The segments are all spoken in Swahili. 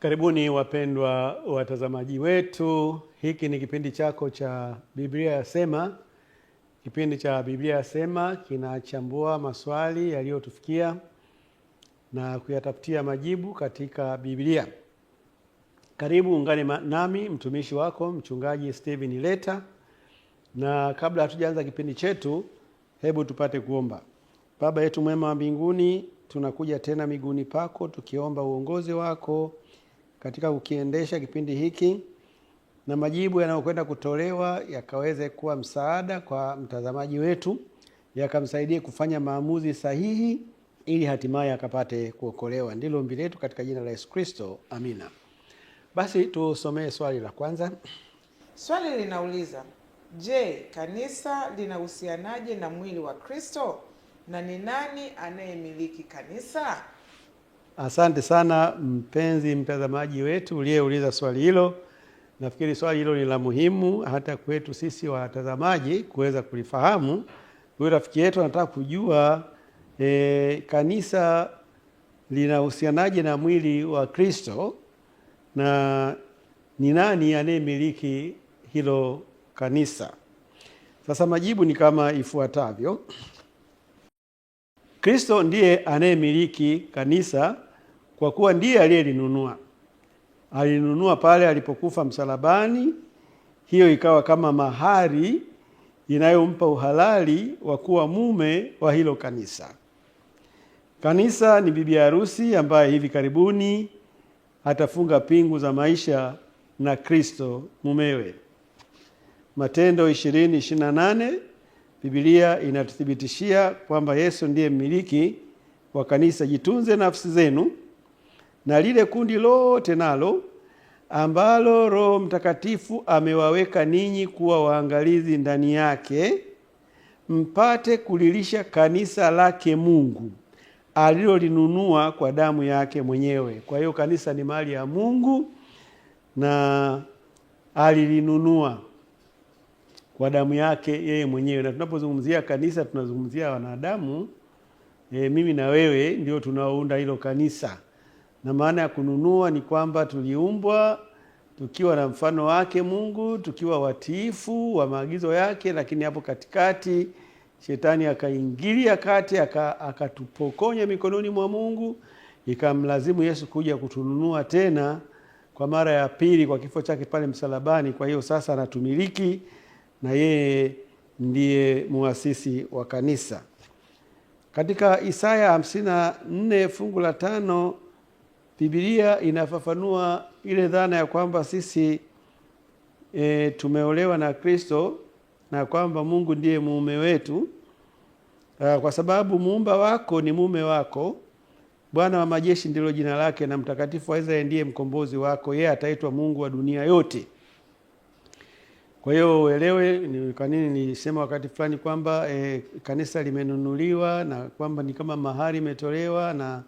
Karibuni wapendwa watazamaji wetu. Hiki ni kipindi chako cha Biblia Yasema. Kipindi cha Biblia Yasema kinachambua maswali yaliyotufikia na kuyatafutia majibu katika Biblia. Karibu ungane nami mtumishi wako mchungaji Steven Leta. Na kabla hatujaanza kipindi chetu, hebu tupate kuomba. Baba yetu mwema wa mbinguni, tunakuja tena miguuni pako tukiomba uongozi wako katika kukiendesha kipindi hiki, na majibu yanayokwenda kutolewa yakaweze kuwa msaada kwa mtazamaji wetu, yakamsaidie kufanya maamuzi sahihi ili hatimaye akapate kuokolewa. Ndilo ombi letu katika jina la Yesu Kristo. Amina. Basi tusomee swali la kwanza. Swali linauliza, je, kanisa linahusianaje na mwili wa Kristo na ni nani anayemiliki kanisa? Asante sana mpenzi mtazamaji wetu uliyeuliza swali hilo. Nafikiri swali hilo ni la muhimu hata kwetu sisi watazamaji kuweza kulifahamu. Huyu rafiki yetu anataka kujua kanisa linahusianaje na mwili wa Kristo na ni nani anayemiliki hilo kanisa. Sasa majibu ni kama ifuatavyo. Kristo ndiye anayemiliki kanisa kwa kuwa ndiye aliyelinunua. Alinunua pale alipokufa msalabani. Hiyo ikawa kama mahari inayompa uhalali wa kuwa mume wa hilo kanisa. Kanisa ni bibi harusi ambaye hivi karibuni atafunga pingu za maisha na Kristo mumewe. Matendo 20:28 Biblia inatuthibitishia kwamba Yesu ndiye mmiliki wa kanisa. Jitunze nafsi zenu na lile kundi lote nalo ambalo Roho Mtakatifu amewaweka ninyi kuwa waangalizi ndani yake, mpate kulilisha kanisa lake Mungu alilolinunua kwa damu yake mwenyewe. Kwa hiyo kanisa ni mali ya Mungu na alilinunua kwa damu yake yeye mwenyewe. Na tunapozungumzia kanisa tunazungumzia wanadamu, mimi na wewe ndio tunaounda hilo kanisa. Na maana ya kununua ni kwamba tuliumbwa tukiwa na mfano wake Mungu, tukiwa watiifu wa maagizo yake, lakini hapo katikati shetani akaingilia kati, akatupokonya mikononi mwa Mungu, ikamlazimu Yesu kuja kutununua tena kwa mara ya pili kwa kifo chake pale msalabani. Kwa hiyo sasa anatumiliki na yeye ndiye muasisi wa kanisa. Katika Isaya 54 fungu la 5 Biblia inafafanua ile dhana ya kwamba sisi tumeolewa na Kristo na kwamba Mungu ndiye mume wetu, kwa sababu muumba wako ni mume wako. Bwana wa majeshi ndilo jina lake, na Mtakatifu wa Israeli ndiye mkombozi wako. Yeye ataitwa Mungu wa dunia yote. Kwa hiyo uelewe ni kwa nini nilisema wakati fulani kwamba kanisa limenunuliwa na kwamba ni kama mahari imetolewa na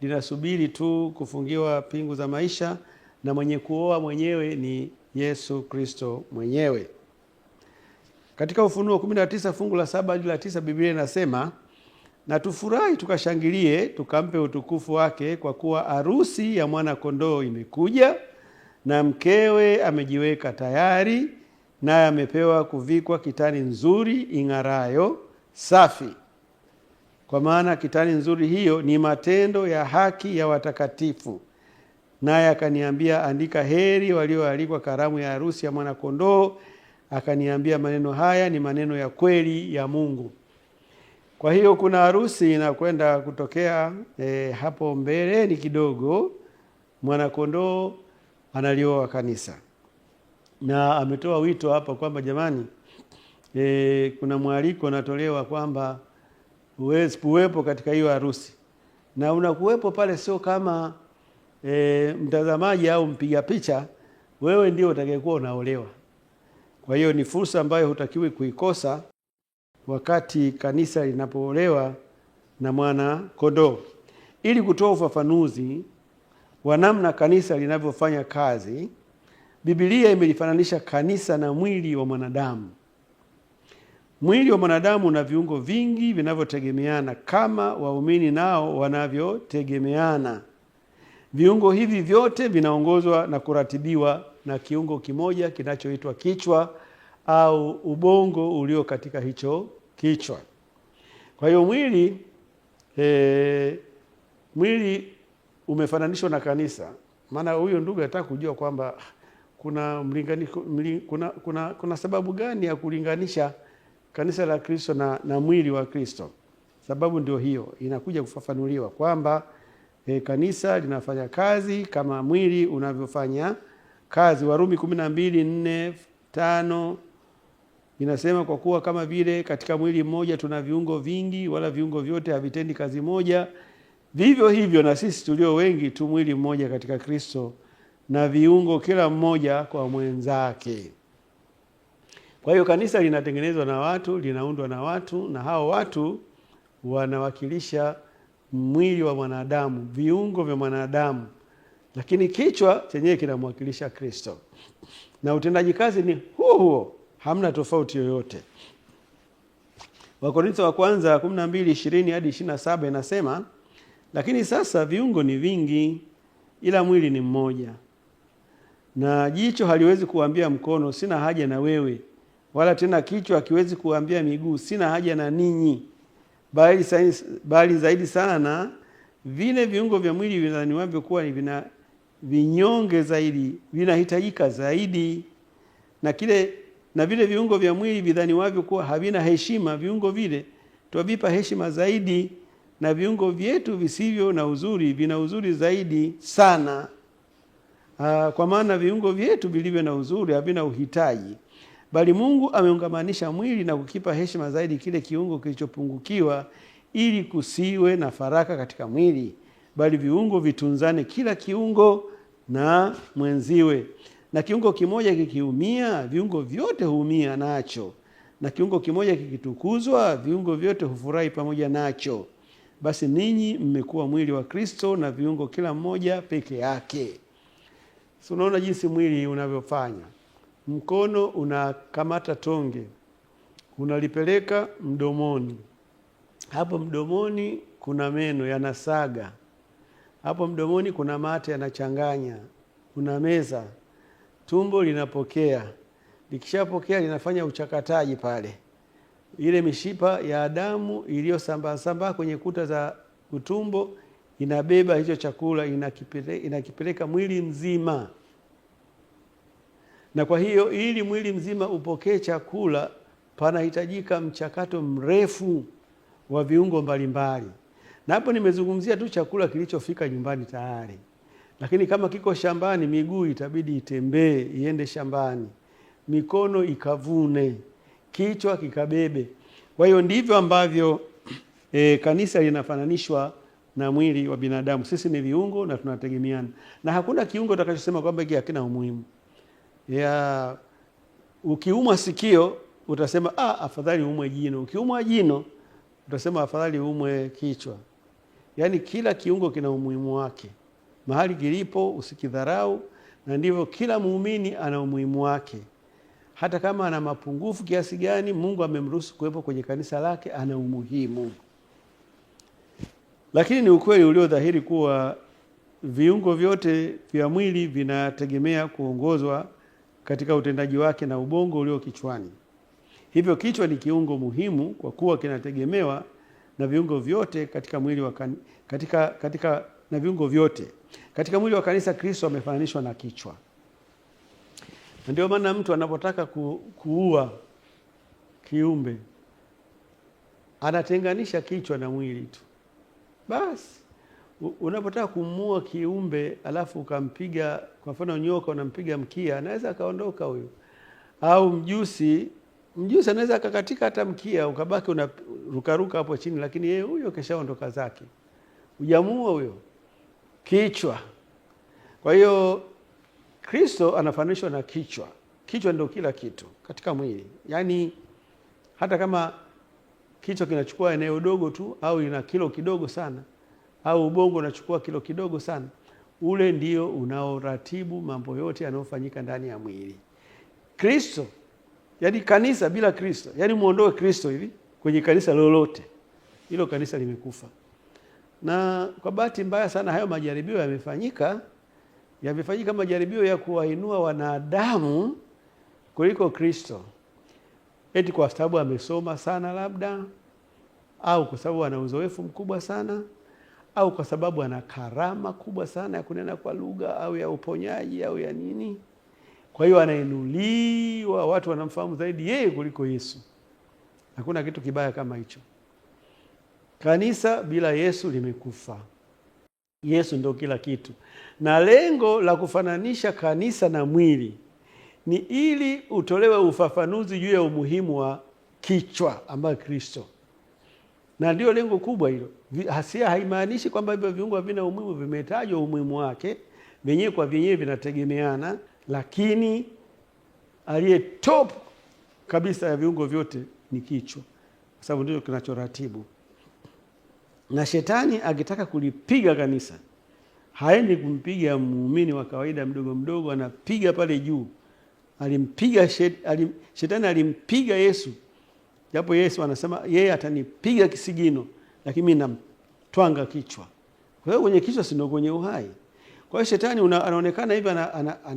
linasubiri tu kufungiwa pingu za maisha, na mwenye kuoa mwenyewe ni Yesu Kristo mwenyewe. Katika Ufunuo 19 fungu la 7 hadi la 9 Biblia inasema, na tufurahi tukashangilie tukampe utukufu wake, kwa kuwa arusi ya mwana kondoo imekuja na mkewe amejiweka tayari, naye amepewa kuvikwa kitani nzuri ing'arayo safi. Kwa maana kitani nzuri hiyo ni matendo ya haki ya watakatifu. Naye akaniambia, andika, heri walioalikwa karamu ya harusi ya mwana kondoo. Akaniambia, maneno haya ni maneno ya kweli ya Mungu. Kwa hiyo kuna harusi inakwenda kutokea hapo mbeleni kidogo. Mwana kondoo analioa kanisa. Na ametoa wito hapa kwamba jamani, kuna mwaliko unatolewa kwamba uwepo katika hiyo harusi. Na unakuwepo pale sio kama mtazamaji au mpiga picha, wewe ndio utakayekuwa unaolewa. Kwa hiyo ni fursa ambayo hutakiwi kuikosa wakati kanisa linapoolewa na mwana kondoo. Ili kutoa ufafanuzi wa namna kanisa linavyofanya kazi, Biblia imelifananisha kanisa na mwili wa mwanadamu. Mwili wa mwanadamu una viungo vingi vinavyotegemeana kama waumini nao wanavyotegemeana. Viungo hivi vyote vinaongozwa na kuratibiwa na kiungo kimoja kinachoitwa kichwa au ubongo ulio katika hicho kichwa. Kwa hiyo mwili umefananishwa na kanisa. Maana huyo ndugu anataka kujua kwamba kuna sababu gani ya kulinganisha kanisa la Kristo na mwili wa Kristo. Sababu ndio hiyo inakuja kufafanuliwa kwamba kanisa linafanya kazi kama mwili unavyofanya kazi. Warumi 12:4-5 inasema, kwa kuwa kama vile katika mwili mmoja tuna viungo vingi, wala viungo vyote havitendi kazi moja, vivyo hivyo na sisi tulio wengi tu mwili mmoja katika Kristo, na viungo kila mmoja kwa mwenzake. Kwa hiyo kanisa linatengenezwa na watu, linaundwa na watu, na hao watu wanawakilisha mwili wa mwanadamu, viungo vya mwanadamu, lakini kichwa chenyewe kinamwakilisha Kristo, na utendaji kazi ni huo, hamna tofauti yoyote. Wakorintho wa kwanza 12:20-27 inasema, lakini sasa viungo ni vingi, ila mwili ni mmoja. Na jicho haliwezi kuambia mkono, sina haja na wewe, wala tena kichwa hakiwezi kuambia miguu, sina haja na ninyi. Bali zaidi sana vile viungo vya mwili vinadhaniwavyo kuwa vina vinyonge zaidi vinahitajika zaidi, na vile viungo vya mwili vidhaniwavyo kuwa havina heshima, viungo vile twavipa heshima zaidi, na viungo vyetu visivyo na uzuri vina uzuri zaidi sana. Kwa maana viungo vyetu vilivyo na uzuri havina uhitaji, bali Mungu ameungamanisha mwili na kukipa heshima zaidi kile kiungo kilichopungukiwa, ili kusiwe na faraka katika mwili, bali viungo vitunzane, kila kiungo na mwenziwe. Na kiungo kimoja kikiumia, viungo vyote huumia nacho, na kiungo kimoja kikitukuzwa, viungo vyote hufurahi pamoja nacho. Basi ninyi mmekuwa mwili wa Kristo, na viungo kila mmoja peke yake. So unaona jinsi mwili unavyofanya. Mkono unakamata tonge, unalipeleka mdomoni. Hapo mdomoni kuna meno yanasaga. Hapo mdomoni kuna mate yanachanganya. Unameza. Tumbo linapokea. Likishapokea linafanya uchakataji pale. Ile mishipa ya damu iliyosambaa kwenye kuta za utumbo inabeba hicho chakula, inakipeleka mwili mzima. Na kwa hiyo ili mwili mzima upokee chakula, panahitajika mchakato mrefu wa viungo mbalimbali. Na hapo nimezungumzia tu chakula kilichofika nyumbani tayari. Lakini kama kiko shambani, miguu itabidi itembee iende shambani, mikono ikavune, kichwa kikabebe. Kwa hiyo ndivyo ambavyo kanisa linafananishwa na mwili wa binadamu. Sisi ni viungo na tunategemeana. Na hakuna kiungo utakachosema kwamba hiki hakina umuhimu. Ukiumwa sikio utasema afadhali umwe jino. Ukiumwa jino utasema afadhali umwe kichwa. Yaani kila kiungo kina umuhimu wake. Mahali kilipo usikidharau, na ndivyo kila muumini ana umuhimu wake. Hata kama ana mapungufu kiasi gani, Mungu amemruhusu kuwepo kwenye kanisa lake, ana umuhimu. Lakini ni ukweli ulio dhahiri kuwa viungo vyote vya mwili vinategemea kuongozwa katika utendaji wake na ubongo ulio kichwani. Hivyo kichwa ni kiungo muhimu kwa kuwa kinategemewa na viungo vyote katika mwili wa na viungo vyote. Katika mwili wa kanisa Kristo amefananishwa na kichwa. Ndio maana mtu anapotaka kuua kiumbe anatenganisha kichwa na mwili tu. Basi unapotaka kumuua kiumbe alafu ukampiga, kwa mfano nyoka unampiga mkia, anaweza kaondoka huyo. Au mjusi anaweza akakatika hata mkia ukabaki unarukaruka hapo chini, lakini yeye huyo keshaondoka zake. Hujamuua huyo. Kichwa. Kwa hiyo Kristo anafananishwa na kichwa. Kichwa ndio kila kitu katika mwili. Yaani hata kama kichwa kinachukua eneo dogo tu au ina kilo kidogo sana, au ubongo unachukua kilo kidogo sana, ule ndio unaoratibu mambo yote yanayofanyika ndani ya mwili. Kristo, yaani kanisa bila Kristo, yaani muondoe Kristo hivi kwenye kanisa lolote, hilo kanisa limekufa. Na kwa bahati mbaya sana hayo majaribio yamefanyika majaribio ya kuwainua wanadamu kuliko Kristo, eti kwa sababu amesoma sana labda, au kwa sababu ana uzoefu mkubwa sana, au kwa sababu ana karama kubwa sana ya kunena kwa lugha au ya uponyaji au ya nini. Kwa hiyo anainuliwa, watu wanamfahamu zaidi yeye kuliko Yesu. Hakuna kitu kibaya kama hicho. Kanisa bila Yesu limekufa. Yesu ndio kila kitu. Na lengo la kufananisha kanisa na mwili ni ili utolewe ufafanuzi juu ya umuhimu wa kichwa ambayo Kristo. Na ndio lengo kubwa hilo. Hasia haimaanishi kwamba hivyo viungo havina umuhimu, vimetajwa umuhimu wake, vyenyewe kwa vyenyewe vinategemeana, lakini aliye top kabisa ya viungo vyote ni kichwa, kwa sababu ndio kinachoratibu. Na shetani akitaka kulipiga kanisa, haendi kumpiga muumini wa kawaida mdogo mdogo, anapiga pale juu. Shetani alimpiga Yesu, japo Yesu anasema yeye atanipiga kisigino, lakini mimi namtwanga kichwa. Kwa hiyo kwenye kichwa sio kwenye uhai. Kwa hiyo shetani anaonekana hivi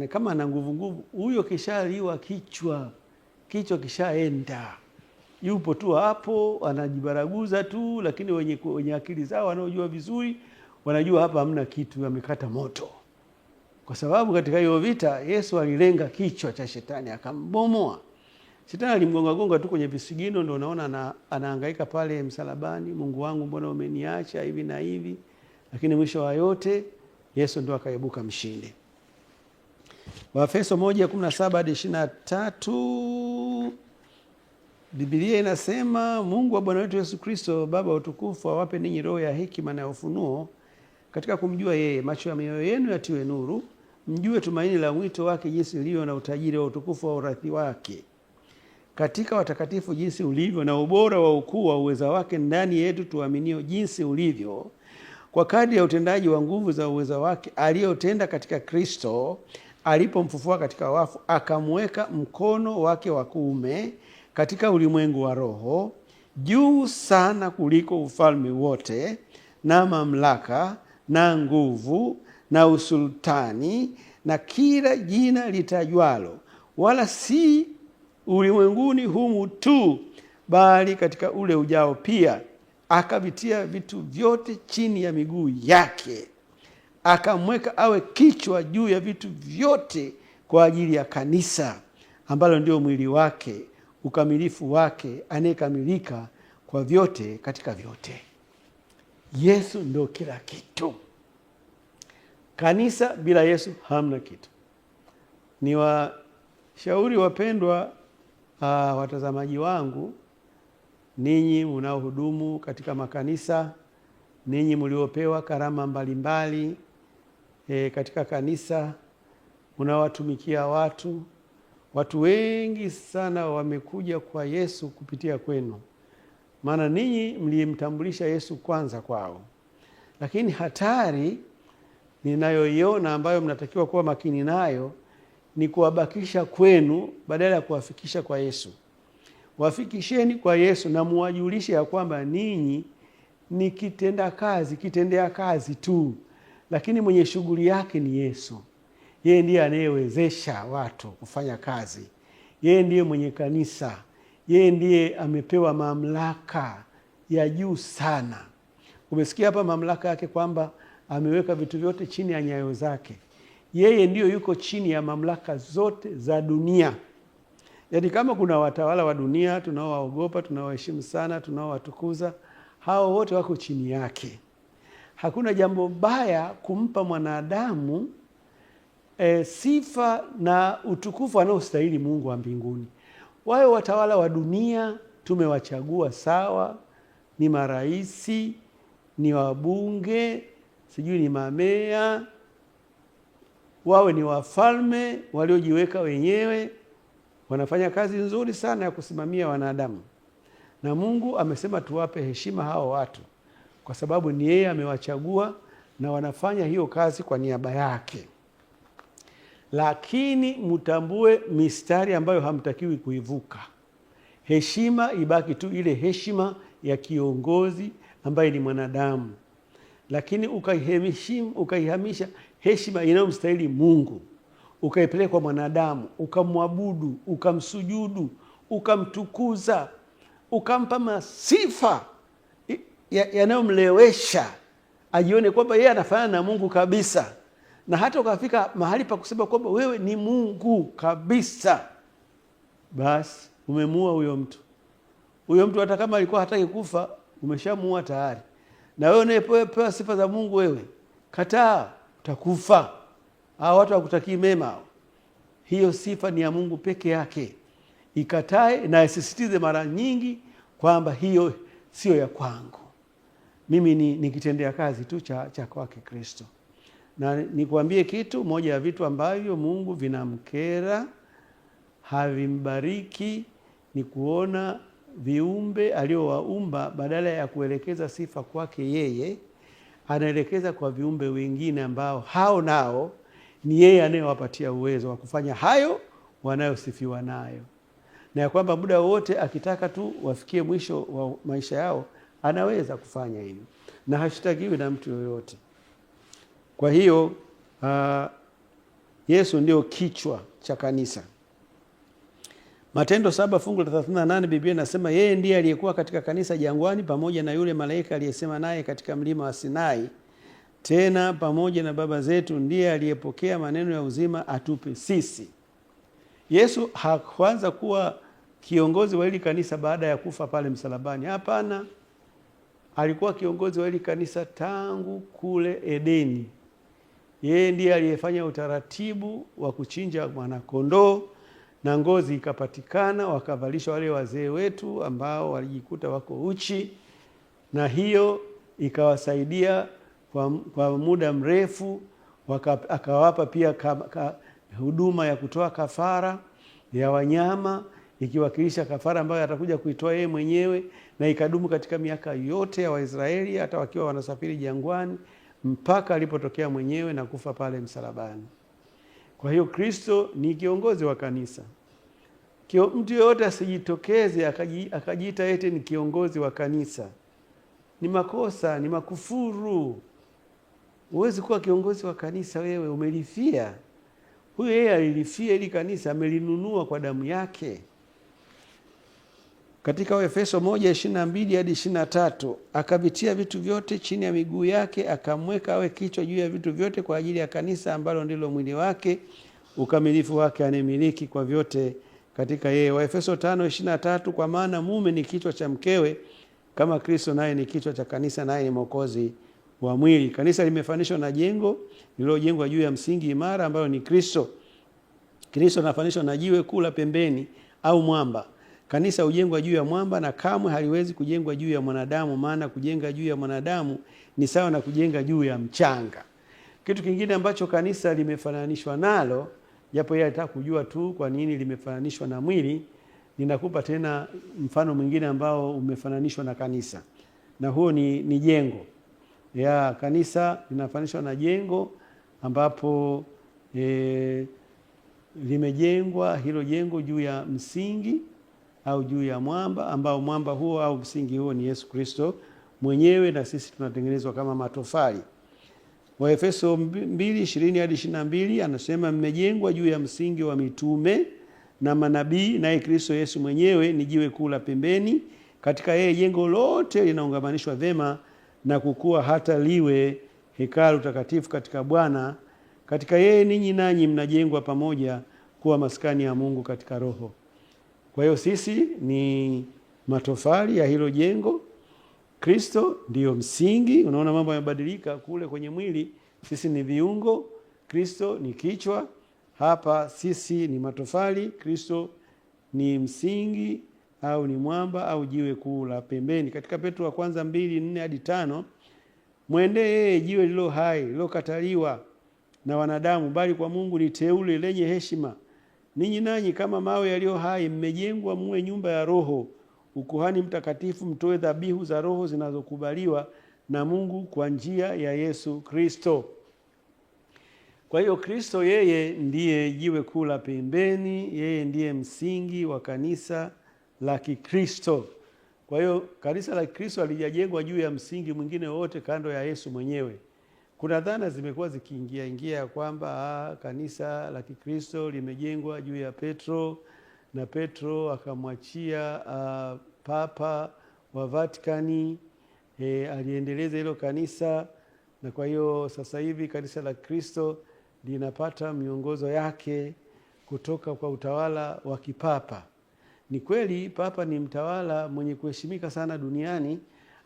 kama ana nguvu. Huyo kishaliwa kichwa kishaenda, yupo tu hapo anajibaraguza tu, lakini wenye akili zao wanaojua vizuri wanajua hapa hamna kitu, amekata moto. Kwa sababu katika hiyo vita Yesu alilenga kichwa cha shetani akambomoa. Shetani alimgonga tu kwenye visigino, ndio unaona anahangaika pale msalabani, Mungu wangu mbona umeniacha hivi na hivi, lakini mwisho wa yote Yesu ndio akaibuka mshindi. Waefeso 1:17-23 Biblia inasema, Mungu wa Bwana wetu Yesu Kristo, Baba wa utukufu, awape ninyi roho ya hekima na ufunuo katika kumjua yeye, macho ya mioyo yenu yatiwe nuru, mjue tumaini la mwito wake jinsi lilivyo, na utajiri wa utukufu wa urithi wake katika watakatifu jinsi ulivyo, na ubora wa ukuu wa uweza wake ndani yetu tuaminio jinsi ulivyo, kwa kadri ya utendaji wa nguvu za uweza wake aliyotenda katika Kristo alipomfufua katika wafu, akamweka mkono wake wa kuume katika ulimwengu wa roho, juu sana kuliko ufalme wote na mamlaka na nguvu na usultani na kila jina litajwalo, wala si ulimwenguni humu tu, bali katika ule ujao pia. Akavitia vitu vyote chini ya miguu yake, akamweka awe kichwa juu ya vitu vyote kwa ajili ya kanisa, ambalo ndio mwili wake, ukamilifu wake, anayekamilika kwa vyote katika vyote. Yesu ndio kila kitu. Kanisa bila Yesu hamna kitu. Ni washauri wapendwa, watazamaji wangu, ninyi mnaohudumu katika makanisa, ninyi mliopewa karama mbalimbali katika kanisa, mnawatumikia watu wengi sana wamekuja kwa Yesu kupitia kwenu, maana ninyi mlimtambulisha Yesu kwanza kwao. Lakini hatari ninayoiona ambayo mnatakiwa kuwa makini nayo ni kuwabakisha kwenu badala ya kuwafikisha kwa Yesu. Wafikisheni kwa Yesu na muwajulishe ya kwamba ninyi ni kitendea kazi tu, lakini mwenye shughuli yake ni Yesu. Yeye ndiye anayewezesha watu kufanya kazi. Yeye ndiye mwenye kanisa. Yeye ndiye amepewa mamlaka ya juu sana. Umesikia hapa mamlaka yake kwamba ameweka vitu vyote chini ya nyayo zake. Yeye ndiyo yuko chini ya mamlaka zote za dunia. Yaani kama kuna watawala wa dunia tunaowaogopa, tunaowaheshimu sana, tunaowatukuza, hao wote wako chini yake. Hakuna jambo baya kumpa mwanadamu sifa na utukufu anaostahili Mungu wa mbinguni. Wao watawala wa dunia tumewachagua sawa, ni maraisi, ni wabunge, sijui ni mamea, wawe ni wafalme waliojiweka wenyewe, wanafanya kazi nzuri sana ya kusimamia wanadamu. Na Mungu amesema tuwape heshima hao watu, kwa sababu ni yeye amewachagua na wanafanya hiyo kazi kwa niaba yake. Lakini mtambue mistari ambayo hamtakiwi kuivuka. Heshima ibaki tu ile heshima ya kiongozi ambaye ni mwanadamu. lakini ukaihamisha heshima inayomstahili Mungu, ukaipeleka kwa mwanadamu, ukamwabudu, ukamsujudu, ukamtukuza, ukampa masifa yanayomlewesha ajione kwamba yeye anafanana na Mungu kabisa, na hata ukafika mahali pa kusema kwamba wewe ni Mungu kabisa, basi umemuua huyo mtu. Huyo mtu hata kama alikuwa hataki kufa, umeshamuua tayari. Na wewe unayepewa sifa za Mungu, wewe kataa, utakufa. Hao watu hawakutakii mema. Hiyo sifa ni ya Mungu peke yake. Ikatae na isisitize mara nyingi kwamba hiyo sio ya kwangu, mimi ni kitendea kazi tu cha kwake Kristo. Na nikwambie kitu moja ya vitu ambavyo Mungu vinamkera, havimbariki, ni kuona viumbe aliowaumba badala ya kuelekeza sifa kwake yeye, anaelekeza kwa viumbe wengine ambao hao nao ni yeye anayewapatia uwezo wa kufanya hayo wanayosifiwa nayo, na ya kwamba muda wote akitaka tu wafikie mwisho wa maisha yao anaweza kufanya hivyo, na hashtakiwi na mtu yoyote. Kwa hiyo Yesu ndio kichwa cha kanisa. Matendo 7 fungu la 38, Biblia inasema yeye ndiye aliyekuwa katika kanisa jangwani pamoja na yule malaika aliyesema naye katika mlima wa Sinai, tena pamoja na baba zetu, ndiye aliyepokea maneno ya uzima atupe sisi. Yesu hakuanza kuwa kiongozi wa hili kanisa baada ya kufa pale msalabani. Hapana, alikuwa kiongozi wa hili kanisa tangu kule Edeni. Yeye ndiye aliyefanya utaratibu wa kuchinja mwanakondoo na ngozi ikapatikana, wakavalishwa wale wazee wetu ambao walijikuta wako uchi, na hiyo ikawasaidia kwa muda mrefu. Akawapa pia huduma ya kutoa kafara ya wanyama, ikiwakilisha kafara ambayo atakuja kuitoa yeye mwenyewe, na ikadumu katika miaka yote ya Waisraeli hata wakiwa wanasafiri jangwani mpaka alipotokea mwenyewe na kufa pale msalabani. Kwa hiyo Kristo ni kiongozi wa kanisa. Mtu yoyote asijitokeze akajiita eti ni kiongozi wa kanisa. Ni makosa, ni makufuru. Huwezi kuwa kiongozi wa kanisa wewe, umelifia. Huyo yeye alilifia ili kanisa, amelinunua kwa damu yake. Katika Waefeso 1:22 hadi 23, akavitia vitu vyote chini ya miguu yake, akamweka awe kichwa juu ya vitu vyote kwa ajili ya kanisa ambalo ndilo mwili wake, ukamilifu wake anemiliki kwa vyote katika yeye. Waefeso 5:23, kwa maana mume ni kichwa cha mkewe kama Kristo naye ni kichwa cha kanisa, naye ni mwokozi wa mwili. Kanisa limefananishwa na jengo lililojengwa juu ya msingi imara ambao ni Kristo. Kristo anafananishwa na jiwe kuu la pembeni au mwamba. Kanisa hujengwa juu ya mwamba na kamwe haliwezi kujengwa juu ya mwanadamu, maana kujenga juu ya mwanadamu ni sawa na kujenga juu ya mchanga. Kitu kingine ambacho kanisa limefananishwa nalo, japo yeye alitaka kujua tu kwa nini limefananishwa na mwili, ninakupa tena mfano mwingine ambao umefananishwa na kanisa, na huo ni jengo. Ya kanisa linafananishwa na jengo ambapo limejengwa hilo jengo juu ya msingi au juu ya mwamba, ambao mwamba huo au msingi huo ni Yesu Kristo mwenyewe, na sisi tunatengenezwa kama matofali. Waefeso 2:20 hadi 22 anasema mmejengwa juu ya msingi wa mitume na manabii, naye Kristo Yesu mwenyewe ni jiwe kuu la pembeni. Katika yeye jengo lote linaungamanishwa vema na kukua hata liwe hekalu takatifu katika Bwana. Katika yeye ninyi nanyi mnajengwa pamoja kuwa maskani ya Mungu katika Roho. Kwa hiyo sisi ni matofali ya hilo jengo. Kristo ndiyo msingi. Unaona mambo yamebadilika kule kwenye mwili. Sisi ni viungo, Kristo ni kichwa. Hapa sisi ni matofali, Kristo ni msingi au ni mwamba au jiwe kuu la pembeni. Katika Petro wa kwanza 2:4 hadi 5, mwende yeye jiwe lilo hai, lilokataliwa na wanadamu, bali kwa Mungu ni teule lenye heshima. Ninyi nanyi kama mawe yaliyo hai mmejengwa muwe nyumba ya Roho, ukuhani mtakatifu, mtoe dhabihu za roho zinazokubaliwa na Mungu kwa njia ya Yesu Kristo. Kwa hiyo Kristo yeye ndiye jiwe kuu la pembeni, yeye ndiye msingi wa kanisa la Kikristo. Kwa hiyo kanisa la Kristo halijajengwa juu ya msingi mwingine wote kando ya Yesu mwenyewe. Kuna dhana zimekuwa zikiingia kwamba kanisa la Kikristo limejengwa juu ya Petro na Petro akamwachia Papa wa Vatikani aliendeleza hilo kanisa, na kwa hiyo sasa hivi kanisa la Kristo linapata miongozo yake kutoka kwa utawala wa kipapa. Ni kweli Papa ni mtawala mwenye kuheshimika sana duniani,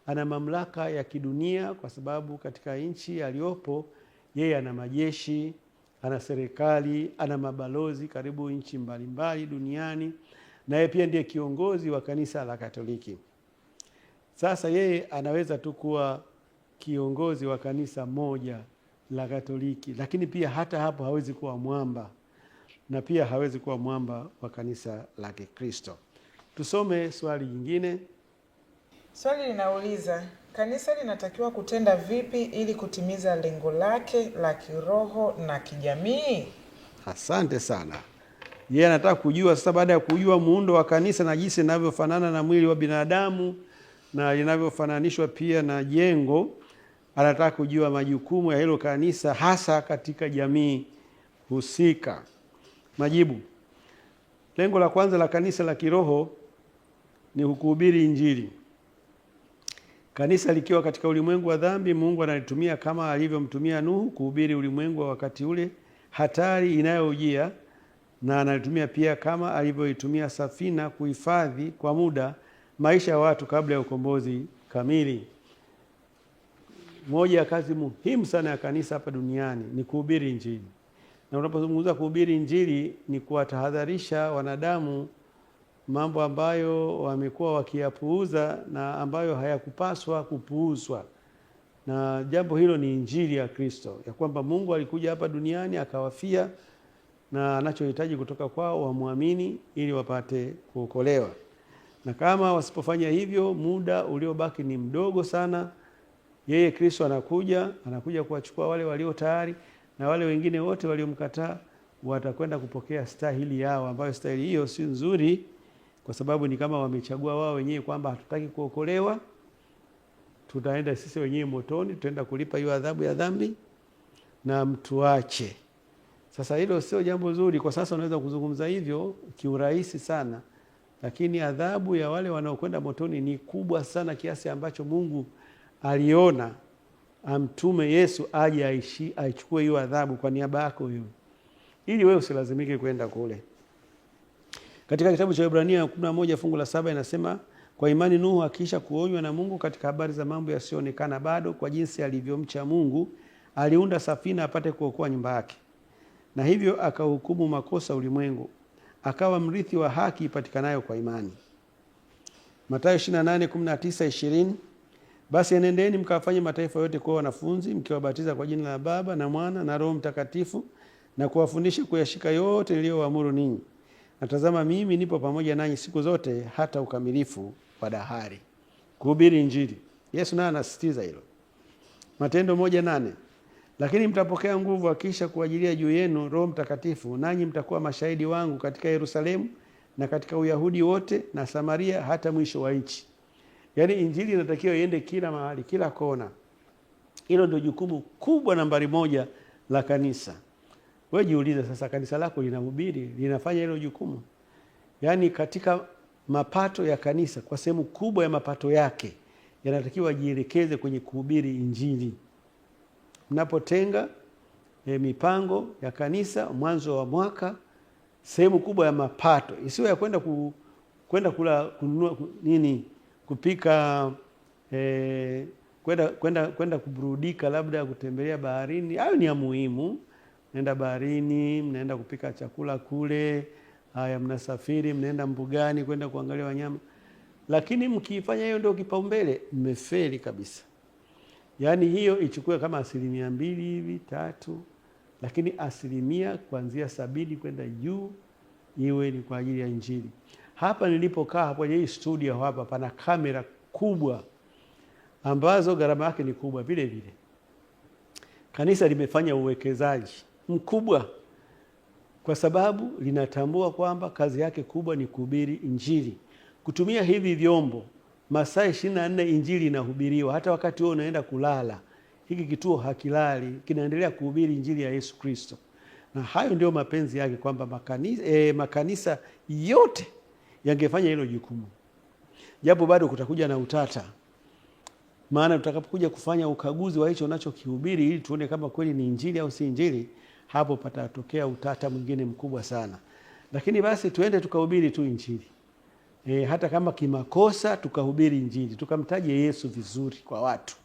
ana mamlaka ya kidunia kwa sababu katika nchi aliyopo yeye ana majeshi, ana serikali, ana mabalozi karibu nchi mbalimbali duniani, na yeye pia ndiye kiongozi wa kanisa la Katoliki. Sasa yeye anaweza tu kuwa kiongozi wa kanisa moja la Katoliki, lakini pia hata hapo hawezi kuwa mwamba, na pia hawezi kuwa mwamba wa kanisa la Kikristo. Tusome swali jingine. Swali linauliza, kanisa linatakiwa kutenda vipi ili kutimiza lengo lake la kiroho na kijamii? Asante sana. Yeye anataka kujua sasa, baada ya kujua muundo wa kanisa na jinsi linavyofanana na mwili wa binadamu na linavyofananishwa pia na jengo, anataka kujua majukumu ya hilo kanisa hasa katika jamii husika. Majibu. Lengo la kwanza la kanisa la kiroho ni kuhubiri Injili. Kanisa likiwa katika ulimwengu wa dhambi, Mungu analitumia kama alivyomtumia Nuhu kuhubiri ulimwengu wa wakati ule hatari inayojia, na analitumia pia kama alivyoitumia safina kuhifadhi kwa muda maisha ya watu kabla ya ukombozi kamili. Moja ya kazi muhimu sana ya kanisa hapa duniani ni kuhubiri Injili. Na unapozungumza kuhubiri Injili ni kuwatahadharisha wanadamu mambo ambayo wamekuwa wakiyapuuza na ambayo hayakupaswa kupuuzwa. Na jambo hilo ni Injili ya Kristo, ya kwamba Mungu alikuja hapa duniani akawafia, na anachohitaji kutoka kwao wamwamini ili wapate kuokolewa. Na kama wasipofanya hivyo, muda uliobaki ni mdogo sana. Yeye Kristo anakuja kuwachukua wale walio tayari, na wale wengine wote waliomkataa watakwenda kupokea stahili yao, ambayo stahili hiyo si nzuri, kwa sababu ni kama wamechagua wao wenyewe kwamba hatutaki kuokolewa, tutaenda sisi wenyewe motoni, tutaenda kulipa hiyo adhabu ya dhambi na mtuache. Sasa hilo sio jambo zuri. Kwa sasa unaweza kuzungumza hivyo kiurahisi sana, lakini adhabu ya wale wanaokwenda motoni ni kubwa sana, kiasi ambacho Mungu aliona amtume Yesu aje aichukue hiyo adhabu kwa niaba yako hiyo, ili wewe usilazimike kwenda kule. Katika kitabu cha Ibrania 11 fungu la 7 inasema, kwa imani Nuhu akiisha kuonywa na Mungu katika habari za mambo yasiyoonekana bado, kwa jinsi alivyomcha Mungu, aliunda safina apate kuokoa nyumba yake, na hivyo akahukumu makosa ulimwengu, akawa mrithi wa haki ipatikanayo kwa imani. Mathayo 28:19-20, basi enendeni mkawafanye mataifa yote kuwa wanafunzi, mkiwabatiza kwa jina la Baba na Mwana na Roho Mtakatifu, na kuwafundisha kuyashika yote niliyowaamuru ninyi. Na tazama, mimi nipo pamoja nanyi siku zote hata ukamilifu wa dahari. Kuhubiri Injili. Yesu naye anasisitiza hilo. Matendo 1:8, lakini mtapokea nguvu akiisha kuajilia juu yenu Roho Mtakatifu, nanyi mtakuwa mashahidi wangu katika Yerusalemu na katika Uyahudi wote na Samaria hata mwisho wa nchi. Yaani Injili inatakiwa iende kila mahali, kila kona. Hilo ndio jukumu kubwa nambari 1 la kanisa. Wewe jiulize sasa, kanisa lako linahubiri, linafanya hilo jukumu? Yaani katika mapato ya kanisa, kwa sehemu kubwa ya mapato yake yanatakiwa jielekeze kwenye kuhubiri Injili. Mnapotenga mipango ya kanisa mwanzo wa mwaka, sehemu kubwa ya mapato isiwe ya kwenda kula kununua nini, kupika, kwenda kuburudika, labda kutembelea baharini. Hayo ni ya muhimu. Mnaenda baharini, mnaenda kupika chakula kule, haya mnasafiri, mnaenda mbugani kwenda kuangalia wanyama. Lakini mkifanya hiyo ndio kipaumbele, mmefeli kabisa. Yaani hiyo ichukue kama 2% hivi 3, lakini 70% kuanzia 70 kwenda juu iwe ni kwa ajili ya Injili. Hapa nilipokaa kwenye hii studio hapa pana kamera kubwa ambazo gharama yake ni kubwa vile vile. Kanisa limefanya uwekezaji mkubwa kwa sababu linatambua kwamba kazi yake kubwa ni kuhubiri Injili. Kutumia hivi vyombo masaa 24 injili inahubiriwa. Hata wakati wewe unaenda kulala, hiki kituo hakilali, kinaendelea kuhubiri injili ya Yesu Kristo. Na hayo ndio mapenzi yake, kwamba makanisa yote yangefanya hilo jukumu. Japo bado kutakuja na utata, maana tutakapokuja kufanya ukaguzi wa hicho unachokihubiri ili tuone kama kweli ni injili au si injili, hapo patatokea utata mwingine mkubwa sana. Lakini basi tuende tukahubiri tu injili. Hata kama kimakosa tukahubiri injili, tukamtaje Yesu vizuri kwa watu.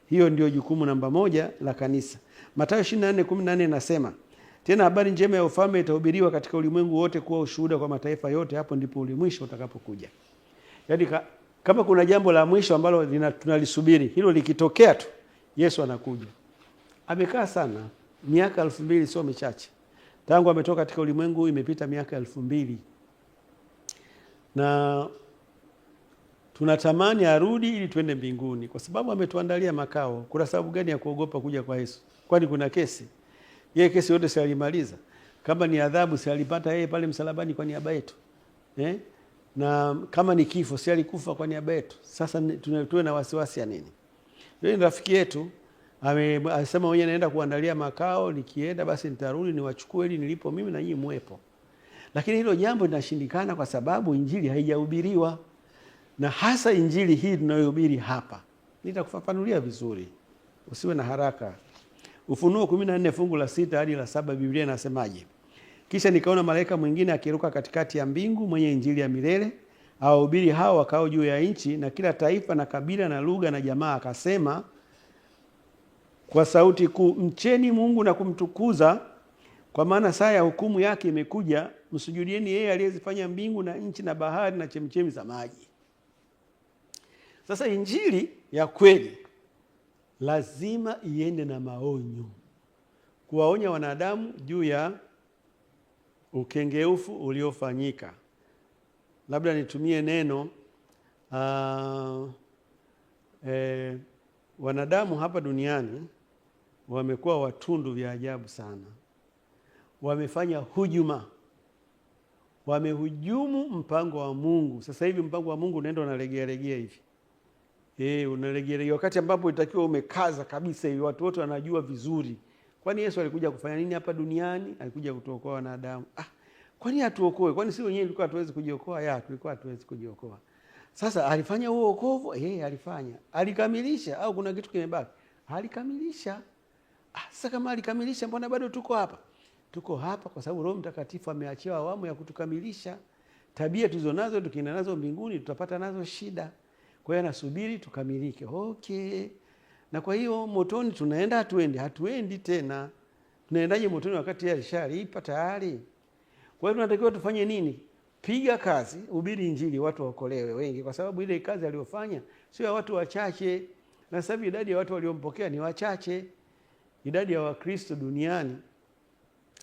Hiyo ndio jukumu namba 1 la kanisa. Mathayo 24:14 inasema, tena habari njema ya ufalme itahubiriwa katika ulimwengu wote kuwa ushuhuda kwa mataifa yote, hapo ndipo ulimwisho utakapokuja. Yaani kama kuna jambo la mwisho ambalo tunalisubiri, hilo likitokea tu Yesu anakuja. Amekaa sana, miaka 2000 sio michache. Tangu ametoka katika ulimwengu imepita miaka 2000. Na tunatamani arudi ili tuende mbinguni, kwa sababu ametuandalia makao. Kuna sababu gani ya kuogopa kuja kwa Yesu? Kwani kuna kesi? Yeye kesi yote si alimaliza? Kama ni adhabu si alipata yeye pale msalabani kwa niaba yetu? Na kama ni kifo si alikufa kwa niaba yetu? Sasa tuwe na wasiwasi ya nini? Yeye ni rafiki yetu, amesema mwenyewe naenda kuandalia makao, nikienda basi nitarudi niwachukue ili nilipo mimi na nyinyi muwepo. Lakini hilo jambo linashindikana kwa sababu injili haijahubiriwa, na hasa injili hii tunayohubiri hapa. Nitakufafanulia vizuri, usiwe na haraka. Ufunuo 14 fungu la 6 hadi la 7, Biblia inasemaje? Kisha nikaona malaika mwingine akiruka katikati ya mbingu, mwenye injili ya milele, awahubiri hao wakao juu ya nchi na kila taifa na kabila na lugha na jamaa, akasema kwa sauti kuu, mcheni Mungu na kumtukuza, kwa maana saa ya hukumu yake imekuja. Msujudieni yeye aliyezifanya mbingu na nchi na bahari na chemchemi za maji. Sasa injili ya kweli lazima iende na maonyo, kuwaonya wanadamu juu ya ukengeufu uliofanyika. Labda nitumie neno wanadamu hapa duniani wamekuwa watundu vya ajabu sana. Wamefanya hujuma, wamehujumu mpango wa Mungu. Sasa hivi mpango wa Mungu unaenda unalegea hivi. Unalegea wakati ambapo itakiwa umekaza kabisa hivi, watu wote wanajua vizuri. Kwani Yesu alikuja kufanya nini hapa duniani? Alikuja kutuokoa wanadamu. Kwani hatuokoe? Kwani si wenyewe tulikuwa hatuwezi kujiokoa? Tulikuwa hatuwezi kujiokoa. Sasa alifanya huo wokovu? Alifanya. Alikamilisha au kuna kitu kimebaki? Alikamilisha. Sasa kama alikamilisha, mbona bado tuko hapa? Tuko hapa kwa sababu Roho Mtakatifu ameachia awamu ya kutukamilisha. Tabia tulizonazo tukienda nazo mbinguni tutapata nazo shida. Kwa hiyo anasubiri tukamilike. Okay. Na kwa hiyo motoni tunaenda hatuendi tena. Tunaendaje motoni wakati yeye alishalipa tayari? Kwa hiyo tunatakiwa tufanye nini? Piga kazi, hubiri injili, watu waokolewe wengi, kwa sababu ile kazi aliyofanya sio ya watu wachache. Na sasa idadi ya watu waliompokea ni wachache. Idadi ya Wakristo duniani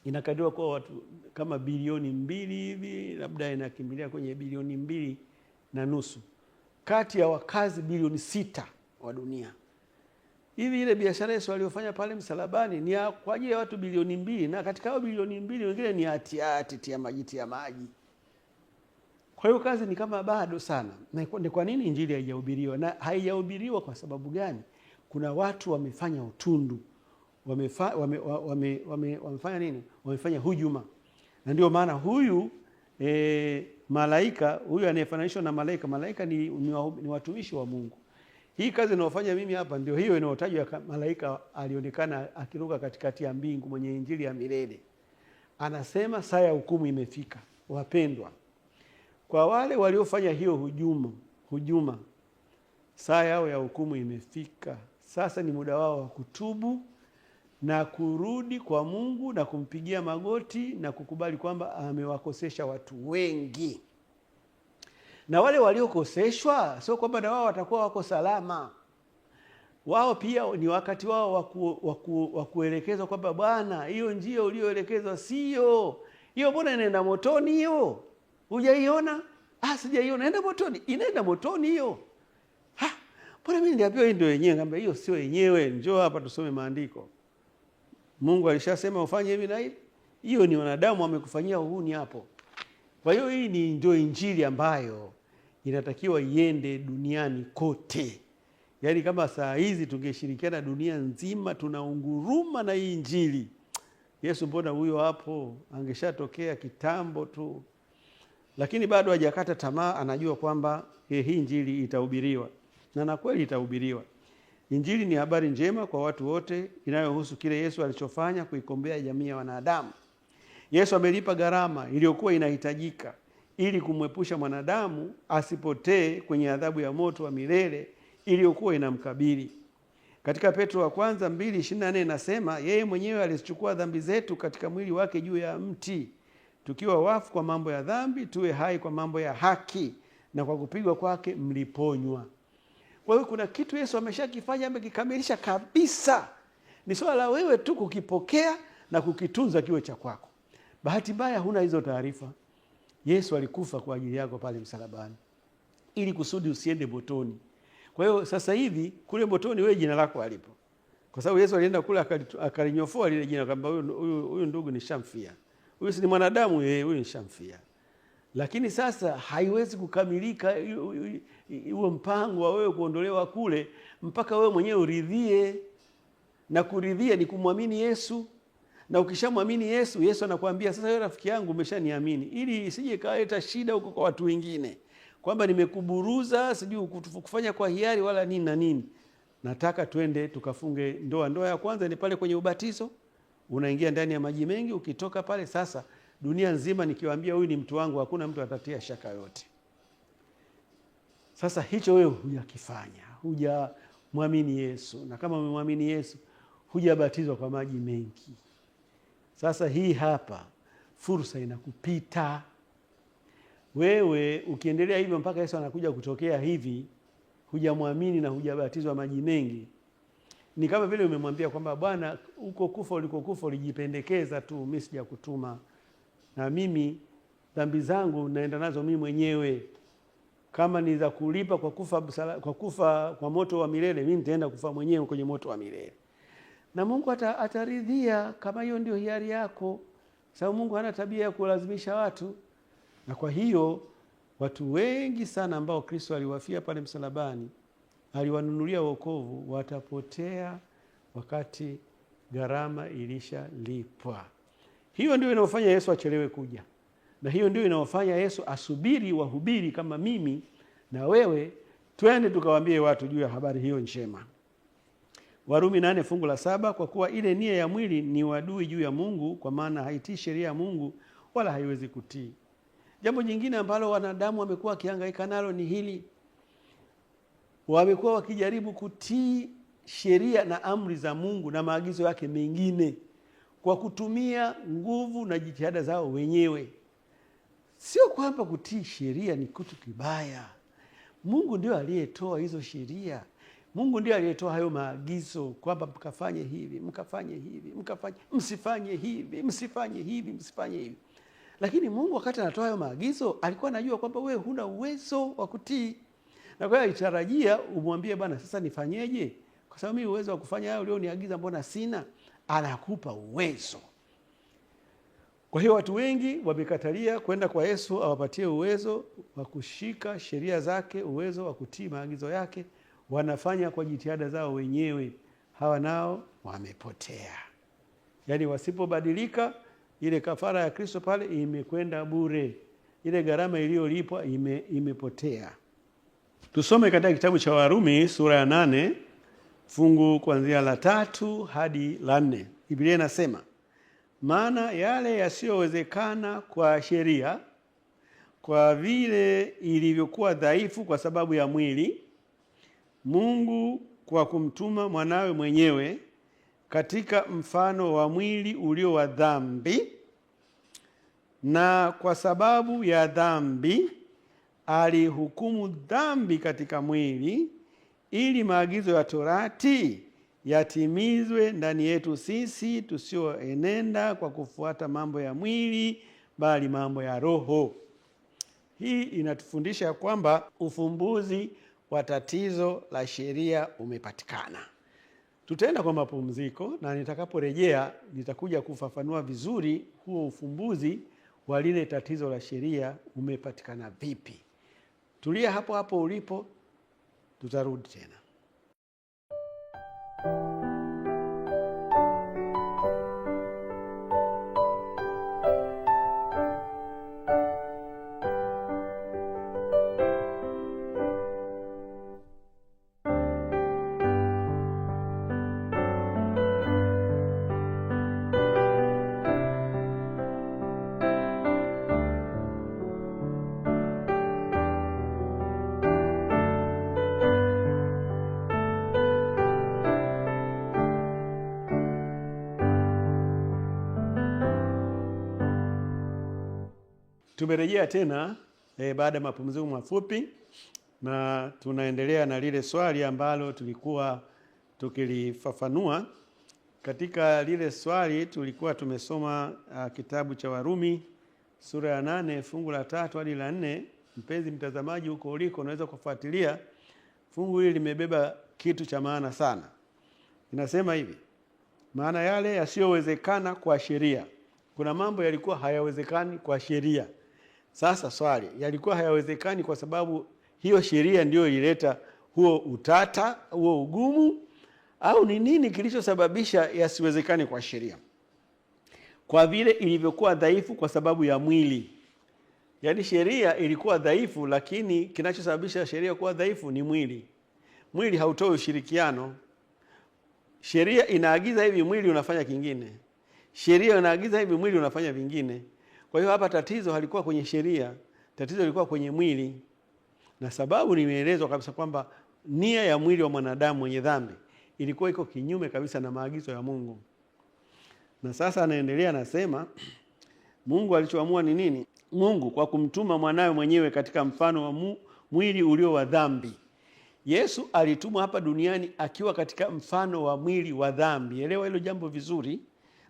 inakadiriwa kwa watu kama bilioni 2 hivi, labda inakimbilia kwenye bilioni 2.5 kati ya wakazi bilioni 6 wa dunia. Hivi ile biashara Yesu aliyofanya pale msalabani ni kwa ajili ya watu bilioni 2, na katika hao bilioni 2 wengine ni tia maji. Kwa hiyo kazi ni kama bado sana. Na kwa nini injili haijahubiriwa? Na haijahubiriwa kwa sababu gani? Kuna watu wamefanya utundu, wamefanya nini? Wamefanya hujuma. Na ndio maana huyu malaika, huyu anayefananishwa na malaika ni watumishi wa Mungu. Hii kazi ninayofanya mimi hapa ndio hiyo inayotajwa malaika alionekana akiruka katikati ya mbingu, mwenye injili ya milele. Anasema saa ya hukumu imefika. Wapendwa, kwa wale waliofanya hiyo hujuma, saa yao ya hukumu imefika. Sasa ni muda wao wa kutubu na kurudi kwa Mungu na kumpigia magoti na kukubali kwamba amewakosesha watu wengi. Na wale waliokoseshwa sio kwamba na wao watakuwa wako salama. Wao pia ni wakati wao wa kuelekezwa kwamba Bwana, hiyo njia ulioelekezwa sio hiyo, mbona inaenda motoni hiyo? Hujaiona? Sijaiona. Inaenda motoni hiyo. Mbona mimi niliambiwa hii ndio yenyewe? Ngamba hiyo sio yenyewe. Njoo hapa tusome maandiko. Mungu alishasema ufanye hivi na hivi. Hiyo ni wanadamu wamekufanyia uhuni hapo. Kwa hiyo hii ndio injili ambayo inatakiwa iende duniani kote. Yaani kama saa hizi tungeshirikiana dunia nzima, tunaunguruma na hii Injili, Yesu mbona huyo hapo, angeshatokea kitambo tu. Lakini bado hajakata tamaa, anajua kwamba hii Injili itahubiriwa, na kweli itahubiriwa. Injili ni habari njema kwa watu wote inayohusu kile Yesu alichofanya kuikombea jamii ya wanadamu. Yesu amelipa gharama iliyokuwa inahitajika ili kumwepusha mwanadamu asipotee kwenye adhabu ya moto wa milele iliyokuwa inamkabili. Katika Petro wa kwanza 2:24 inasema, yeye mwenyewe alizichukua dhambi zetu katika mwili wake juu ya mti, tukiwa wafu kwa mambo ya dhambi, tuwe hai kwa mambo ya haki, na kwa kupigwa kwake mliponywa. Kwa hiyo kuna kitu Yesu ameshakifanya, amekikamilisha kabisa. Ni swala la wewe tu kukipokea na kukitunza kiwe cha kwako. Bahati mbaya huna hizo taarifa. Yesu alikufa kwa ajili yako pale msalabani ili kusudi usiende motoni. Kwa hiyo sasa hivi kule motoni wewe jina lako alipo. Kwa sababu Yesu alienda kule akalinyofoa lile jina, kwamba huyu ndugu nishamfia. Huyu si ni mwanadamu, huyu nishamfia. Lakini sasa haiwezi kukamilika huo mpango wa wewe kuondolewa kule mpaka wewe mwenyewe uridhie. Na kuridhia ni kumwamini Yesu. Na ukishamwamini Yesu, Yesu anakuambia sasa, wewe rafiki yangu umeshaniamini, ili isije kaleta shida huko kwa watu wengine, kwamba nimekuburuza, sijui kufanya kwa hiari wala nini na nini. Nataka twende tukafunge ndoa. Ndoa ya kwanza ni pale kwenye ubatizo. Unaingia ndani ya maji mengi, ukitoka pale sasa dunia nzima nikiwaambia huyu ni mtu wangu, hakuna mtu atatia shaka yote. Sasa hicho wewe hujakifanya, hujamwamini Yesu. Na kama umemwamini Yesu, hujabatizwa kwa maji mengi. Sasa hii hapa fursa inakupita. Wewe ukiendelea hivyo mpaka Yesu anakuja kutokea hivi, hujamwamini na hujabatizwa maji mengi, ni kama vile umemwambia kwamba Bwana, uko kufa ulikokufa ulijipendekeza tu, mimi sijakutuma, na mimi dhambi zangu naenda nazo mimi mwenyewe. Kama ni za kulipa kwa kufa kwa moto wa milele, mimi nitaenda kufa mwenyewe kwenye moto wa milele. Na Mungu ataridhia kama hiyo ndio hiari yako, sababu Mungu hana tabia ya kulazimisha watu. Na kwa hiyo watu wengi sana ambao Kristo aliwafia pale msalabani, aliwanunulia wokovu, watapotea wakati gharama ilishalipwa. Hiyo ndio inayofanya Yesu achelewe kuja. Na hiyo ndio inayofanya Yesu asubiri wahubiri kama mimi na wewe, twende tukawaambie watu juu ya habari hiyo njema. Warumi 8:7, kwa kuwa ile nia ya mwili ni uadui juu ya Mungu, kwa maana haitii sheria ya Mungu wala haiwezi kutii. Jambo jingine ambalo wanadamu wamekuwa wakihangaika nalo ni hili. Wamekuwa wakijaribu kutii sheria na amri za Mungu na maagizo yake mengine kwa kutumia nguvu na jitihada zao wenyewe. Sio kwamba kutii sheria ni kitu kibaya. Mungu ndio aliyetoa hizo sheria. Mungu ndiye aliyetoa hayo maagizo kwamba mkafanye hivi, mkafanye hivi, msifanye hivi, msifanye hivi, msifanye hivi. Lakini Mungu wakati anatoa hayo maagizo alikuwa anajua kwamba wewe huna uwezo wa kutii. Na kwa hiyo alitarajia umwambie, Bwana, sasa nifanyeje? Kwa sababu mimi uwezo wa kufanya hayo ulioniagiza mbona sina. Anakupa uwezo. Kwa hiyo watu wengi wamekatalia kwenda kwa Yesu awapatie uwezo wa kushika sheria zake, uwezo wa kutii maagizo yake. Wanafanya kwa jitihada zao wenyewe. Hawa nao wamepotea. Yaani wasipobadilika, ile kafara ya Kristo pale imekwenda bure. Ile gharama iliyolipwa imepotea. Tusome katika kitabu cha Warumi sura ya 8 fungu kuanzia la 3 hadi la 4. Biblia inasema, maana yale yasiyowezekana kwa sheria, kwa vile ilivyokuwa dhaifu kwa sababu ya mwili, Mungu kwa kumtuma mwanawe mwenyewe katika mfano wa mwili ulio wa dhambi, na kwa sababu ya dhambi alihukumu dhambi katika mwili, ili maagizo ya Torati yatimizwe ndani yetu sisi tusioenenda kwa kufuata mambo ya mwili, bali mambo ya Roho. Hii inatufundisha kwamba ufumbuzi wa tatizo la sheria umepatikana. Tutaenda kwa mapumziko, na nitakaporejea nitakuja kufafanua vizuri huo ufumbuzi wa lile tatizo la sheria umepatikana vipi. Tulia hapo hapo ulipo, tutarudi tena. Tumerejea tena baada ya mapumziko mafupi, na tunaendelea na lile swali ambalo tulikuwa tukilifafanua. Katika lile swali tulikuwa tumesoma kitabu cha Warumi sura ya 8 fungu la 3 hadi la 4. Mpenzi mtazamaji, huko uliko unaweza kufuatilia. Fungu hili limebeba kitu cha maana sana. Inasema hivi: maana yale yasiyowezekana kwa sheria. Kuna mambo yalikuwa hayawezekani kwa sheria. Sasa swali, yalikuwa hayawezekani kwa sababu hiyo sheria ndio ilileta huo utata, huo ugumu, au ni nini kilichosababisha yasiwezekane kwa sheria? Kwa vile ilivyokuwa dhaifu kwa sababu ya mwili. Yaani sheria ilikuwa dhaifu, lakini kinachosababisha sheria kuwa dhaifu ni mwili. Mwili hautoi ushirikiano. Sheria inaagiza hivi, mwili unafanya kingine. Sheria inaagiza hivi, mwili unafanya vingine. Kwa hiyo hapa tatizo halikuwa kwenye sheria, tatizo lilikuwa kwenye mwili. Na sababu nimeelezwa kabisa kwamba nia ya mwili wa mwanadamu mwenye dhambi ilikuwa iko kinyume kabisa na maagizo ya Mungu. Na sasa anaendelea, anasema Mungu alichoamua ni nini? Mungu kwa kumtuma mwanawe mwenyewe katika mfano wa mwili ulio wa dhambi. Yesu alitumwa hapa duniani akiwa katika mfano wa mwili wa dhambi. Elewa hilo jambo vizuri.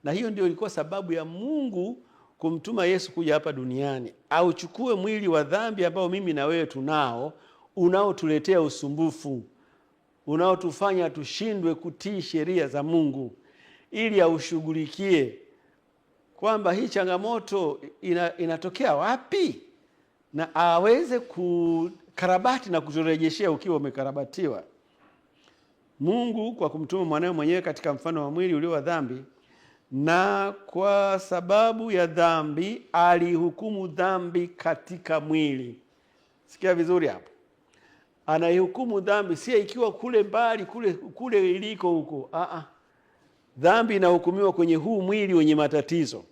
Na hiyo ndio ilikuwa sababu ya Mungu kumtuma Yesu kuja hapa duniani, au chukue mwili wa dhambi ambao mimi na wewe tunao, unaotuletea usumbufu, unaotufanya tushindwe kutii sheria za Mungu, ili aushughulikie kwamba hii changamoto inatokea wapi, na aweze kukarabati na kuturejeshea ukiwa umekarabatiwa. Mungu kwa kumtuma mwanawe mwenyewe katika mfano wa mwili ulio wa dhambi, na kwa sababu ya dhambi alihukumu dhambi katika mwili. Sikia vizuri hapo. Anaihukumu dhambi, si ikiwa kule mbali kule iliko huko. Dhambi inahukumiwa kwenye huu mwili wenye matatizo.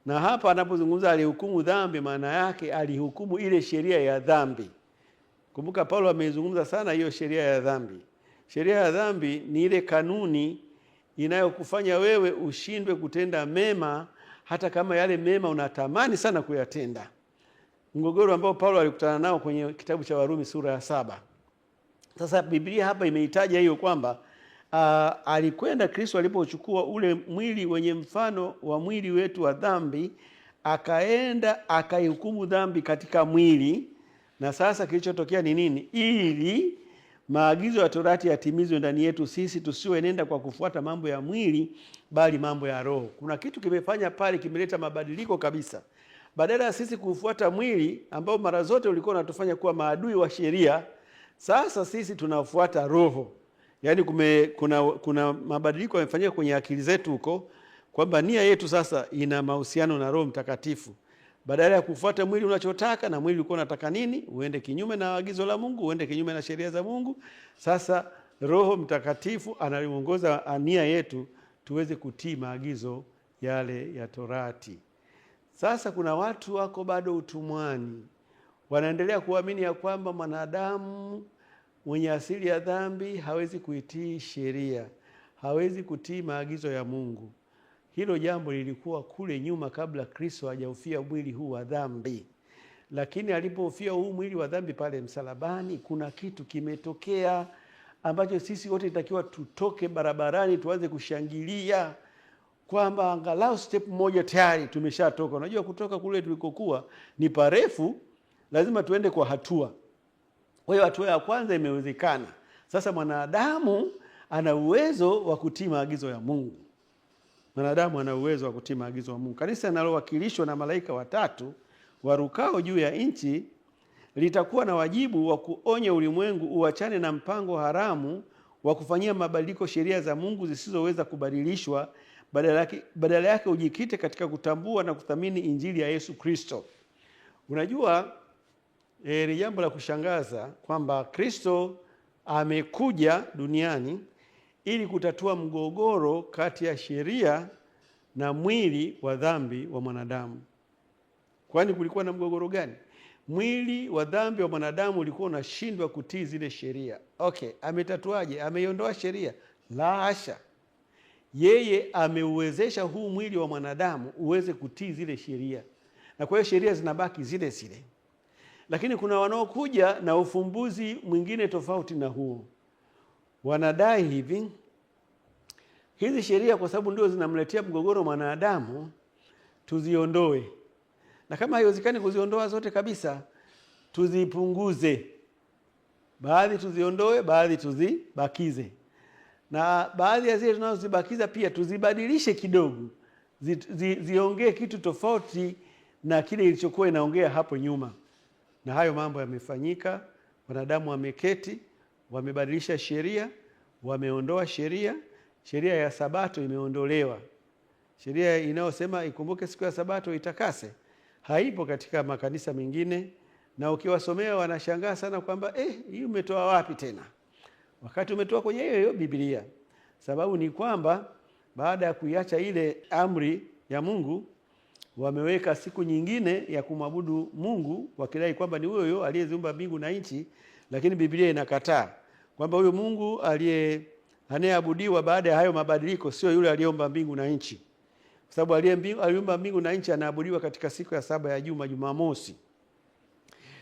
Na hapa anapozungumza alihukumu dhambi, maana yake alihukumu ile sheria ya dhambi. Kumbuka Paulo ameizungumza sana hiyo sheria ya dhambi. Sheria ya dhambi ni ile kanuni inayokufanya wewe ushindwe kutenda mema, hata kama yale mema unatamani sana kuyatenda. Mgogoro ambao Paulo alikutana nao kwenye kitabu cha Warumi sura ya 7. Sasa Biblia hapa imeitaja hiyo kwamba alikwenda Kristo alipochukua ule mwili wenye mfano wa mwili wetu wa dhambi, akaenda akaihukumu dhambi katika mwili. Na sasa kilichotokea ni nini? Ili maagizo ya Torati yatimizwe ndani yetu sisi, tusiwe nenda kwa kufuata mambo ya mwili, bali mambo ya Roho. Kuna kitu kimefanya pale, kimeleta mabadiliko kabisa. Badala ya sisi kufuata mwili ambao mara zote ulikuwa unatufanya kuwa maadui wa sheria, sasa sisi tunafuata Roho. Yaani kuna mabadiliko yamefanyika kwenye akili zetu huko, kwamba nia yetu sasa ina mahusiano na Roho Mtakatifu. Badala ya kufuata mwili unachotaka, na mwili ulikuwa unataka nini? Uende kinyume na agizo la Mungu, uende kinyume na sheria za Mungu. Sasa Roho Mtakatifu analiongoza nia yetu tuweze kutii maagizo yale ya Torati. Sasa kuna watu wako bado utumwani, wanaendelea kuamini ya kwamba mwanadamu mwenye asili ya dhambi hawezi kuitii sheria, hawezi kutii maagizo ya Mungu. Hilo jambo lilikuwa kule nyuma kabla Kristo hajaufia mwili huu wa dhambi. Lakini alipofia huu mwili wa dhambi pale msalabani, kuna kitu kimetokea ambacho sisi wote itakiwa tutoke barabarani tuanze kushangilia kwamba angalau step moja tayari tumeshatoka. Unajua kutoka kule tulikokuwa ni parefu, lazima tuende kwa hatua. Kwa hiyo hatua ya kwanza imewezekana. Sasa mwanadamu ana uwezo wa kutii maagizo ya Mungu. Mwanadamu ana uwezo wa kutii maagizo ya Mungu. Kanisa linalowakilishwa na malaika watatu warukao juu ya nchi litakuwa na wajibu wa kuonya ulimwengu uachane na mpango haramu wa kufanyia mabadiliko sheria za Mungu zisizoweza kubadilishwa, badala yake ujikite katika kutambua na kuthamini Injili ya Yesu Kristo. Unajua, ni jambo la kushangaza kwamba Kristo amekuja duniani ili kutatua mgogoro kati ya sheria na mwili wa dhambi wa mwanadamu. Kwani kulikuwa na mgogoro gani? Mwili wa dhambi wa mwanadamu ulikuwa unashindwa kutii zile sheria. Okay, ametatuaje? Ameiondoa sheria? La hasha. Yeye ameuwezesha huu mwili wa mwanadamu uweze kutii zile sheria, na kwa hiyo sheria zinabaki zile zile. Lakini kuna wanaokuja na ufumbuzi mwingine tofauti na huo. Wanadai hivi, hizi sheria kwa sababu ndio zinamletea mgogoro mwanadamu, tuziondoe. Na kama haiwezekani kuziondoa zote kabisa, tuzipunguze. Baadhi tuziondoe, baadhi tuzibakize. Na baadhi ya zile tunazozibakiza pia tuzibadilishe kidogo. Ziongee kitu tofauti na kile ilichokuwa inaongea hapo nyuma. Na hayo mambo yamefanyika. Wanadamu wameketi, wamebadilisha sheria, wameondoa sheria. Sheria ya Sabato imeondolewa. Sheria inayosema ikumbuke siku ya Sabato itakase haipo katika makanisa mengine, na ukiwasomea wanashangaa sana kwamba hii umetoa wapi tena, wakati umetoa kwenye hiyo Biblia. Sababu ni kwamba baada ya kuiacha ile amri ya Mungu, wameweka siku nyingine ya kumwabudu Mungu, wakidai kwamba ni huyo aliyeziumba mbingu na nchi. Lakini Biblia inakataa kwamba huyo Mungu anayeabudiwa baada ya hayo mabadiliko sio yule aliyeumba mbingu na nchi, kwa sababu aliumba mbingu na nchi anaabudiwa katika siku ya 7 ya juma, Jumamosi.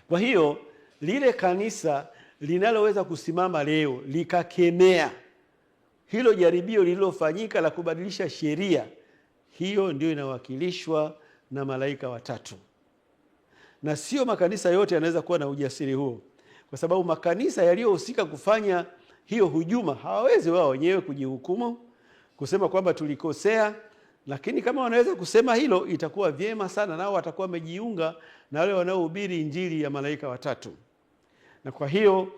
Kwa hiyo lile kanisa linaloweza kusimama leo likakemea hilo jaribio lililofanyika la kubadilisha sheria, hiyo ndio inawakilishwa na malaika watatu. Na sio makanisa yote yanaweza kuwa na ujasiri huo, kwa sababu makanisa yaliyohusika kufanya hiyo hujuma hawawezi wao wenyewe kujihukumu, kusema kwamba tulikosea. Lakini kama wanaweza kusema hilo, itakuwa vyema sana, nao watakuwa wamejiunga na wale wanaohubiri injili ya malaika watatu. Na kwa hiyo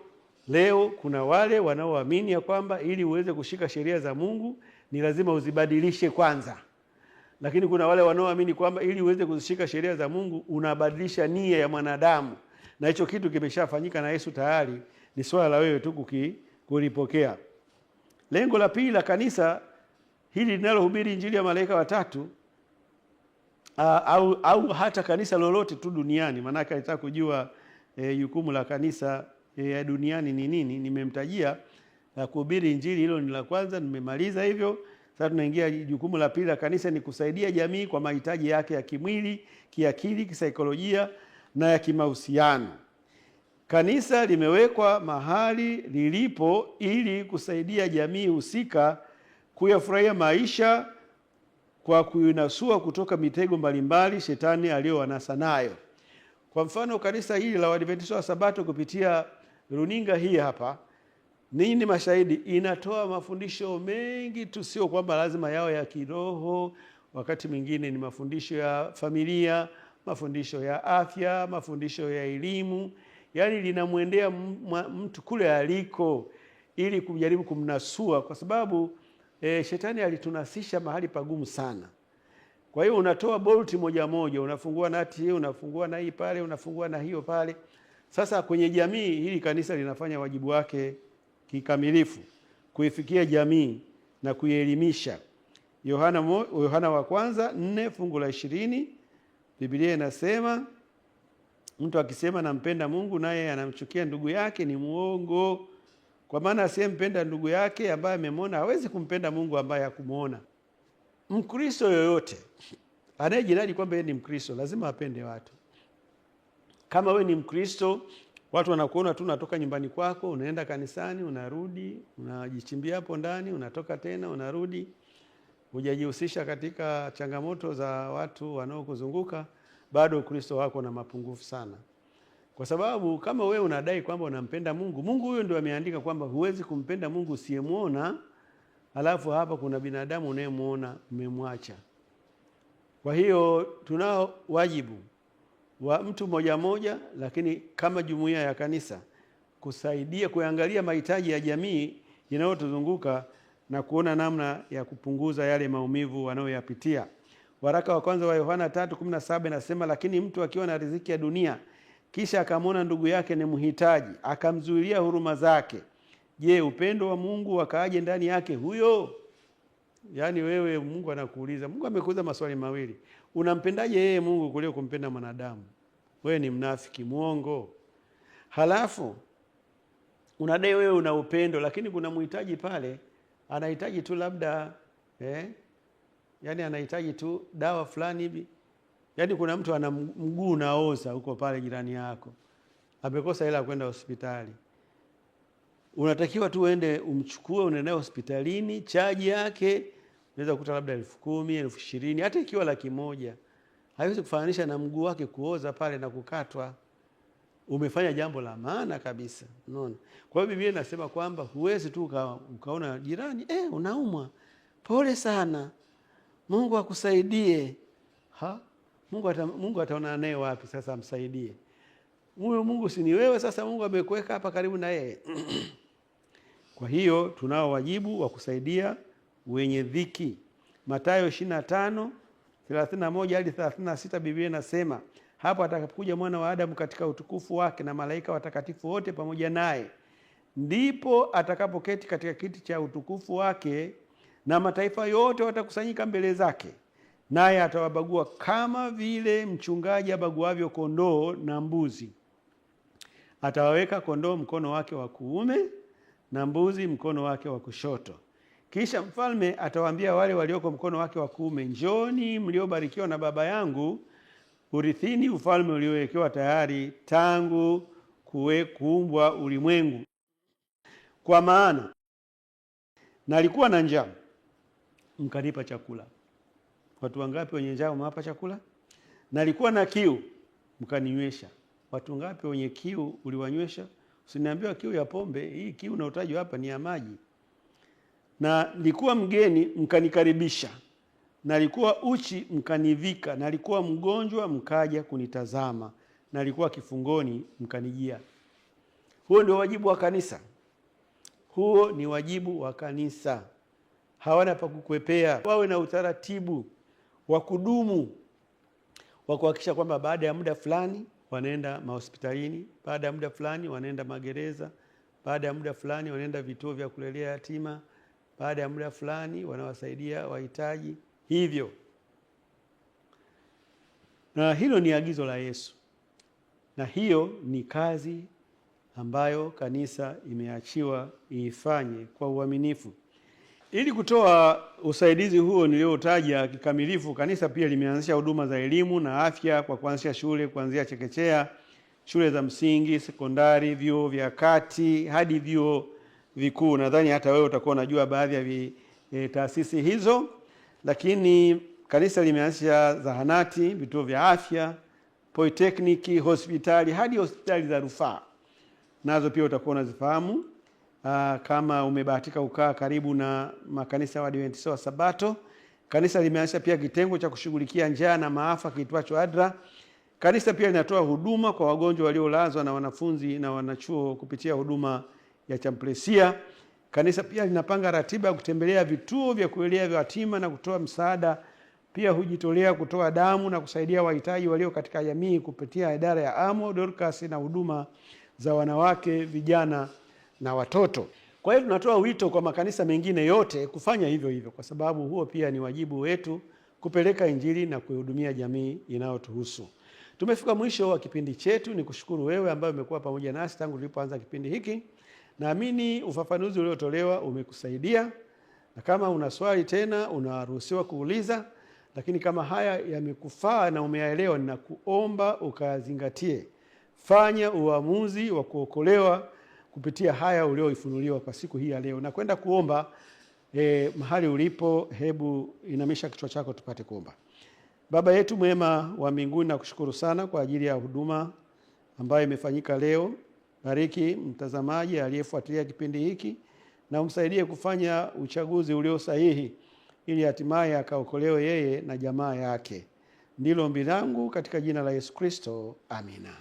leo kuna wale wanaoamini ya kwamba ili uweze kushika sheria za Mungu ni lazima uzibadilishe kwanza. Lakini kuna wale wanaoamini kwamba ili uweze kuzishika sheria za Mungu unabadilisha nia ya mwanadamu, na hicho kitu kimeshafanyika na Yesu tayari, ni swala la wewe tu kulipokea. Lengo la pili la kanisa hili linalohubiri injili ya malaika watatu, au hata kanisa lolote tu duniani, maana nataka kujua jukumu la kanisa ya duniani ni nini. Nimemtajia la kuhubiri injili, hilo ni la kwanza, nimemaliza hivyo. Sasa tunaingia jukumu la pili la kanisa, ni kusaidia jamii kwa mahitaji yake ya kimwili, kiakili, kisaikolojia na ya kimahusiano. Kanisa limewekwa mahali lilipo ili kusaidia jamii husika kuyafurahia maisha kwa kuinasua kutoka mitego mbalimbali shetani aliyowanasa nayo. Kwa mfano, kanisa hili la Waadventista wa Sabato kupitia runinga hii hapa, ninyi ni mashahidi, inatoa mafundisho mengi tu, sio kwamba lazima yao ya kiroho. Wakati mwingine ni mafundisho ya familia, mafundisho ya afya, mafundisho ya elimu. Yaani linamwendea mtu kule aliko ili kujaribu kumnasua, kwa sababu shetani alitunasisha mahali pagumu sana. Kwa hiyo unatoa bolti moja moja, unafungua nati hii, unafungua na hii pale, unafungua na hiyo pale. Sasa kwenye jamii hili kanisa linafanya wajibu wake kikamilifu, kuifikia jamii na kuielimisha. Yohana wa kwanza 4 fungu la 20, Biblia inasema mtu akisema nampenda Mungu naye anamchukia ndugu yake ni muongo. Kwa maana asiyempenda ndugu yake ambaye amemwona hawezi kumpenda Mungu ambaye hakumuona. Mkristo yoyote anayejinadi kwamba yeye ni Mkristo lazima apende watu. Kama we ni Mkristo, watu wanakuona tu unatoka nyumbani kwako, unaenda kanisani, unarudi, unajichimbia hapo ndani, unatoka tena, unarudi, hujajihusisha katika changamoto za watu wanaokuzunguka, bado Ukristo wako na mapungufu sana. Kwa sababu kama we unadai kwamba unampenda Mungu, Mungu huyo ndio ameandika kwamba huwezi kumpenda Mungu usiyemuona, alafu hapa kuna binadamu unayemuona umemwacha. Kwa hiyo tunao wajibu wa mtu moja moja, lakini kama jumuiya ya kanisa kusaidia kuangalia mahitaji ya jamii inayotuzunguka na kuona namna ya kupunguza yale maumivu wanayoyapitia. Waraka wa kwanza wa Yohana 3:17 inasema, lakini mtu akiwa na riziki ya dunia kisha akamwona ndugu yake ni mhitaji akamzuilia huruma zake, je, upendo wa Mungu wakaaje ndani yake huyo? Yaani wewe Mungu anakuuliza, Mungu amekuuliza maswali mawili. Unampendaje yeye Mungu kuliko kumpenda mwanadamu? Wewe ni mnafiki, muongo. Halafu unadai wewe una upendo, lakini kuna mhitaji pale anahitaji tu labda yaani anahitaji tu dawa fulani hivi. Yaani kuna mtu ana mguu unaoza huko pale jirani yako, amekosa hela kwenda hospitali. Unatakiwa tu uende umchukue, uende naye hospitalini, chaji yake unaweza kukuta labda 10,000, 20,000, hata ikiwa 100,000. Haiwezi kufananisha na mguu wake kuoza pale na kukatwa. Umefanya jambo la maana kabisa. Unaona? Kwa hiyo Biblia inasema kwamba huwezi tu ukaona jirani unaumwa, pole sana, Mungu akusaidie. Mungu ataona naye wapi sasa amsaidie? Huyo Mungu si ni wewe? Sasa Mungu amekuweka hapa karibu na yeye. Kwa hiyo tunao wajibu wa kusaidia wenye dhiki. Mathayo 25:31 hadi 36, Biblia inasema, hapo atakapokuja mwana wa Adamu katika utukufu wake na malaika watakatifu wote pamoja naye, ndipo atakapoketi katika kiti cha utukufu wake, na mataifa yote watakusanyika mbele zake, naye atawabagua kama vile mchungaji abaguavyo kondoo na mbuzi. Atawaweka kondoo mkono wake wa kuume na mbuzi mkono wake wa kushoto. Kisha mfalme atawaambia wale walioko mkono wake wa kuume, njooni mliobarikiwa na Baba yangu, urithini ufalme uliowekewa tayari tangu kuumbwa ulimwengu. Kwa maana nalikuwa na njaa, mkanipa chakula. Watu wangapi wenye njaa umewapa chakula? Nalikuwa na kiu, mkaninywesha. Watu ngapi wenye kiu uliwanywesha? Usiniambiwa kiu ya pombe, hii kiu unayotajwa hapa ni ya maji. Na nilikuwa mgeni, mkanikaribisha. Nalikuwa uchi, mkanivika. Nalikuwa mgonjwa, mkaja kunitazama. Nalikuwa kifungoni, mkanijia. Huo ndio wajibu wa kanisa. Huo ni wajibu wa kanisa. Hawana pa kukwepea. Wawe na utaratibu wa kudumu wa kuhakikisha kwamba baada ya muda fulani wanaenda mahospitalini, baada ya muda fulani wanaenda magereza, baada ya muda fulani wanaenda vituo vya kulelea yatima, baada ya muda fulani wanawasaidia wahitaji. Hivyo, na hilo ni agizo la Yesu, na hiyo ni kazi ambayo kanisa imeachiwa iifanye kwa uaminifu. Ili kutoa usaidizi huo niliotaja kikamilifu, kanisa pia limeanzisha huduma za elimu na afya kwa kuanzisha shule kuanzia chekechea, shule za msingi, sekondari, vyuo vya kati hadi vyuo vikuu. Nadhani hata wewe utakuwa unajua baadhi ya taasisi hizo. Lakini kanisa limeanzisha zahanati, vituo vya afya, polytechniki, hospitali hadi hospitali za rufaa. Nazo pia utakuwa unazifahamu. Kama umebahatika kukaa karibu na makanisa ya Waadventista wa Sabato. Kanisa limeanzisha pia kitengo cha kushughulikia njaa na maafa kiitwacho ADRA. Kanisa pia linatoa huduma kwa wagonjwa waliolazwa na wanafunzi na wanachuo kupitia huduma ya champlesia. Kanisa pia linapanga ratiba ya kutembelea vituo vya kulelea yatima na kutoa msaada. Pia hujitolea kutoa damu na kusaidia wahitaji walio katika jamii kupitia idara ya AMO, Dorcas na huduma za wanawake, vijana na watoto. Kwa hiyo tunatoa wito kwa makanisa mengine yote kufanya hivyo hivyo, kwa sababu huo pia ni wajibu wetu kupeleka Injili na kuhudumia jamii inayotuhusu. Tumefika mwisho wa kipindi chetu. Ni kushukuru wewe ambaye umekuwa pamoja nasi tangu tulipoanza kipindi hiki. Naamini ufafanuzi uliotolewa umekusaidia, na kama una swali tena unaruhusiwa kuuliza. Lakini kama haya yamekufaa na umeyaelewa, ninakuomba ukazingatie. Fanya uamuzi wa kuokolewa kupitia haya ulioifunuliwa kwa siku hii ya leo. Na kwenda kuomba mahali ulipo, hebu inamisha kichwa chako tupate kuomba. Baba yetu mwema wa mbinguni, nakushukuru sana kwa ajili ya huduma ambayo imefanyika leo. Bariki mtazamaji aliyefuatilia kipindi hiki na umsaidie kufanya uchaguzi ulio sahihi ili hatimaye akaokolewe yeye na jamaa yake. Ndilo ombi langu katika jina la Yesu Kristo, amina.